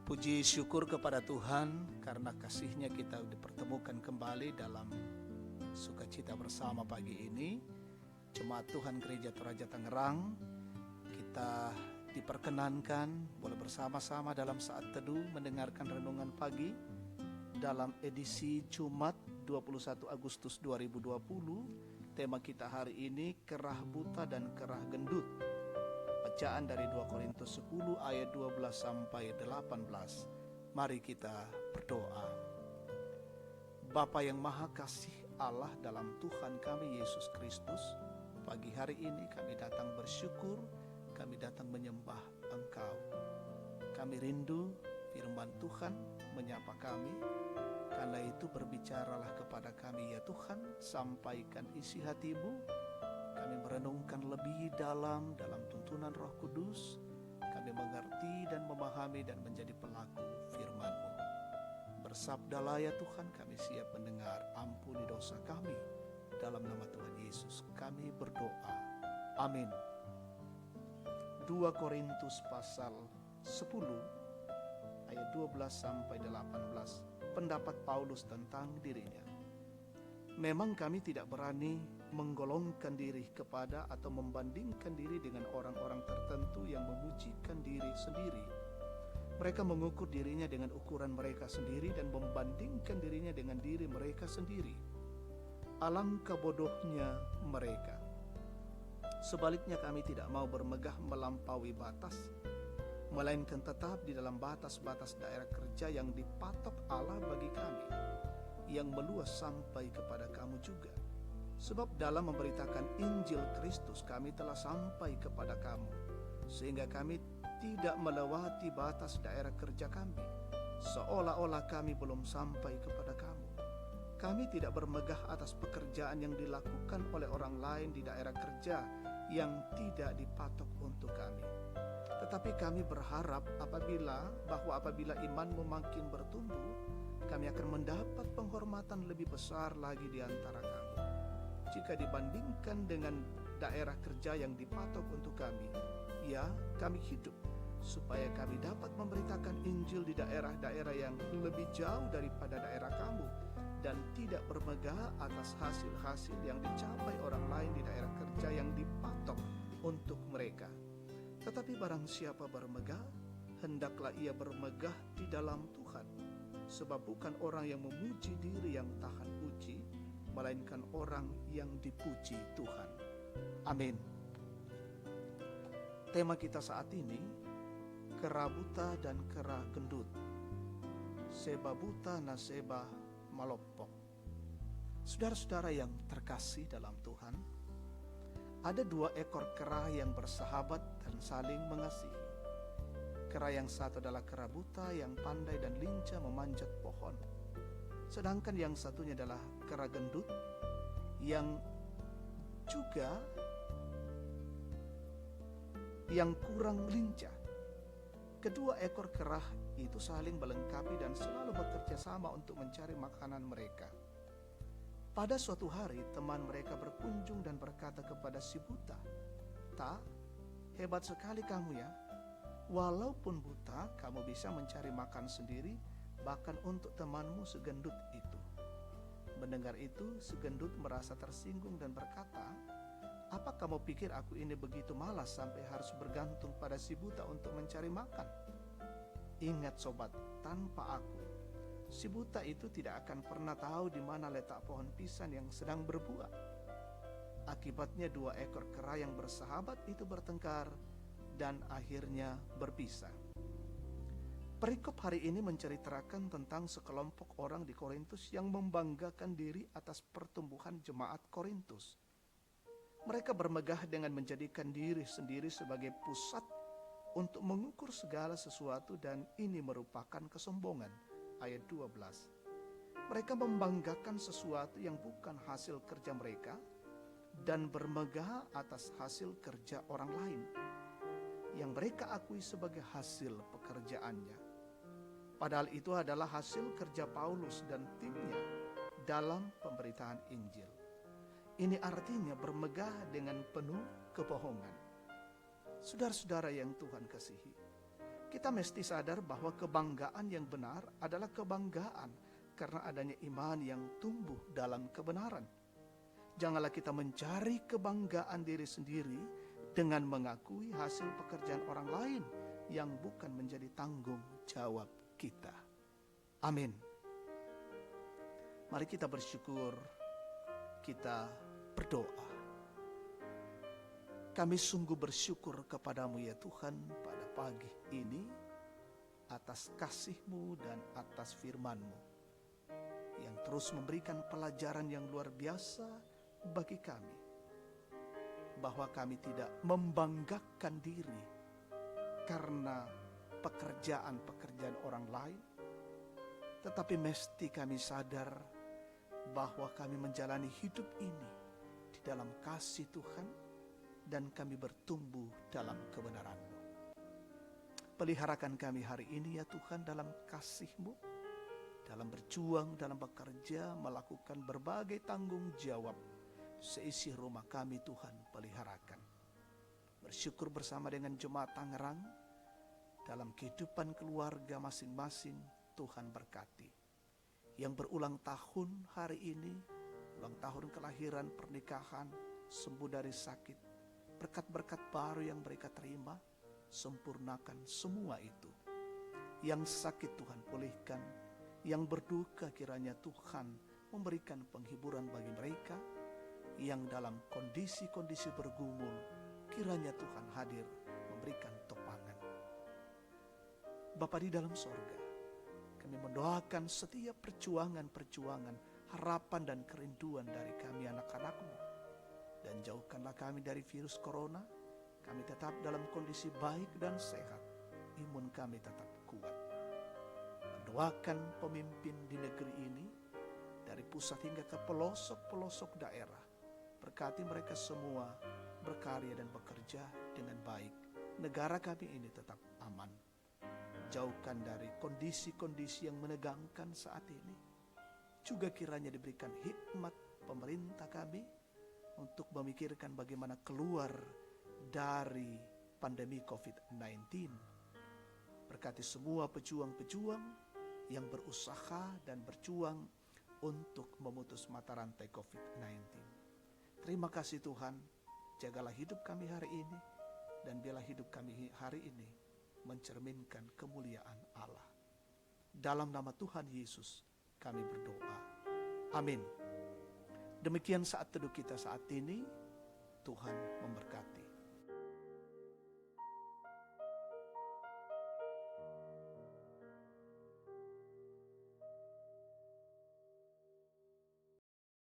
Puji syukur kepada Tuhan karena kasih-Nya kita dipertemukan kembali dalam sukacita bersama pagi ini. Jemaat Tuhan Gereja Toraja Tangerang, kita diperkenankan boleh bersama-sama dalam saat teduh mendengarkan renungan pagi dalam edisi Jumat 21 Agustus 2020. Tema kita hari ini kerah buta dan kerah gendut. Bacaan dari 2 Korintus 10 ayat 12 sampai 18. Mari kita berdoa. Bapa yang Maha Kasih Allah dalam Tuhan kami Yesus Kristus, pagi hari ini kami datang bersyukur, kami datang menyembah Engkau. Kami rindu firman Tuhan menyapa kami. Karena itu berbicaralah kepada kami ya Tuhan, sampaikan isi hati-Mu. Kami merenungkan lebih dalam tuntunan Roh Kudus. Kami mengerti dan memahami dan menjadi pelaku firman-Mu. Bersabdalah ya Tuhan, kami siap mendengar. Ampuni dosa kami. Dalam nama Tuhan Yesus kami berdoa. Amin. 2 Korintus pasal 10 ayat 12 sampai 18. Pendapat Paulus tentang dirinya. Memang kami tidak berani menggolongkan diri kepada atau membandingkan diri dengan orang-orang tertentu yang memujikan diri sendiri. Mereka mengukur dirinya dengan ukuran mereka sendiri dan membandingkan dirinya dengan diri mereka sendiri. Alangkah bodohnya mereka. Sebaliknya kami tidak mau bermegah melampaui batas, melainkan tetap di dalam batas-batas daerah kerja yang dipatok Allah bagi kami, yang meluas sampai kepada kamu juga. Sebab dalam memberitakan Injil Kristus kami telah sampai kepada kamu, sehingga kami tidak melewati batas daerah kerja kami, seolah-olah kami belum sampai kepada kamu. Kami tidak bermegah atas pekerjaan yang dilakukan oleh orang lain di daerah kerja yang tidak dipatok untuk kami. Tetapi kami berharap apabila imanmu makin bertumbuh, kami akan mendapat penghormatan lebih besar lagi di antara kamu. Jika dibandingkan dengan daerah kerja yang dipatok untuk kami, ya kami hidup supaya kami dapat memberitakan Injil di daerah-daerah yang lebih jauh daripada daerah kamu, dan tidak bermegah atas hasil-hasil yang dicapai orang lain di daerah kerja yang dipatok untuk mereka. Tetapi barang siapa bermegah, hendaklah ia bermegah di dalam Tuhan. Sebab bukan orang yang memuji diri yang tahan puji, melainkan orang yang dipuji Tuhan. Amin. Tema kita saat ini, kerah buta dan kerah gendut. Seba buta na seba malopok. Saudara-saudara yang terkasih dalam Tuhan, ada 2 ekor kerah yang bersahabat dan saling mengasihi. Kerah yang satu adalah kerah buta yang pandai dan lincah memanjat pohon. Sedangkan yang satunya adalah kerah gendut yang juga yang kurang lincah. Kedua ekor kerah itu saling melengkapi dan selalu bekerja sama untuk mencari makanan mereka. Pada suatu hari teman mereka berkunjung dan berkata kepada si buta, "Ta, hebat sekali kamu ya. Walaupun buta, kamu bisa mencari makan sendiri, bahkan untuk temanmu segendut itu." Mendengar itu, segendut merasa tersinggung dan berkata, "Apa kamu pikir aku ini begitu malas sampai harus bergantung pada si buta untuk mencari makan? Ingat sobat, tanpa aku, si buta itu tidak akan pernah tahu di mana letak pohon pisang yang sedang berbuah." Akibatnya 2 ekor kera yang bersahabat itu bertengkar dan akhirnya berpisah. Perikop hari ini menceritakan tentang sekelompok orang di Korintus yang membanggakan diri atas pertumbuhan jemaat Korintus. Mereka bermegah dengan menjadikan diri sendiri sebagai pusat untuk mengukur segala sesuatu, dan ini merupakan kesombongan. Ayat 12. Mereka membanggakan sesuatu yang bukan hasil kerja mereka dan bermegah atas hasil kerja orang lain yang mereka akui sebagai hasil pekerjaannya. Padahal itu adalah hasil kerja Paulus dan timnya dalam pemberitaan Injil. Ini artinya bermegah dengan penuh kebohongan. Saudara-saudara yang Tuhan kasihi, Kita mesti sadar bahwa kebanggaan yang benar adalah kebanggaan karena adanya iman yang tumbuh dalam kebenaran. Janganlah kita mencari kebanggaan diri sendiri dengan mengakui hasil pekerjaan orang lain yang bukan menjadi tanggung jawab kita. Amin. Mari kita bersyukur, kita berdoa. Kami sungguh bersyukur kepadamu ya Tuhan pada pagi ini atas kasih-Mu dan atas firman-Mu yang terus memberikan pelajaran yang luar biasa bagi kami, bahwa kami tidak membanggakan diri karena pekerjaan-pekerjaan orang lain, tetapi mesti kami sadar bahwa kami menjalani hidup ini di dalam kasih Tuhan dan kami bertumbuh dalam kebenaran-Mu. Peliharakan kami hari ini ya Tuhan dalam kasih-Mu, dalam berjuang, dalam bekerja, melakukan berbagai tanggung jawab. Seisi rumah kami Tuhan peliharakan. Bersyukur bersama dengan jemaat Tangerang, dalam kehidupan keluarga masing-masing Tuhan berkati. Yang berulang tahun hari ini, ulang tahun kelahiran, pernikahan, sembuh dari sakit, berkat-berkat baru yang mereka terima, sempurnakan semua itu. Yang sakit Tuhan pulihkan, yang berduka kiranya Tuhan memberikan penghiburan bagi mereka, yang dalam kondisi-kondisi bergumul kiranya Tuhan hadir memberikan topangan. Bapa di dalam sorga, kami mendoakan setiap perjuangan-perjuangan, harapan dan kerinduan dari kami anak-anak-Mu. Dan jauhkanlah kami dari virus corona. Kami tetap dalam kondisi baik dan sehat. Imun kami tetap kuat. Mendoakan pemimpin di negeri ini, dari pusat hingga ke pelosok-pelosok daerah. Berkati mereka semua berkarya dan bekerja dengan baik. Negara kami ini tetap aman. Jauhkan dari kondisi-kondisi yang menegangkan saat ini. Juga kiranya diberikan hikmat pemerintah kami untuk memikirkan bagaimana keluar dari pandemi COVID-19. Berkati semua pejuang-pejuang yang berusaha dan berjuang untuk memutus mata rantai COVID-19. Terima kasih Tuhan, jagalah hidup kami hari ini, dan biarlah hidup kami hari ini mencerminkan kemuliaan Allah. Dalam nama Tuhan Yesus kami berdoa. Amin. Demikian saat teduh kita saat ini. Tuhan memberkati.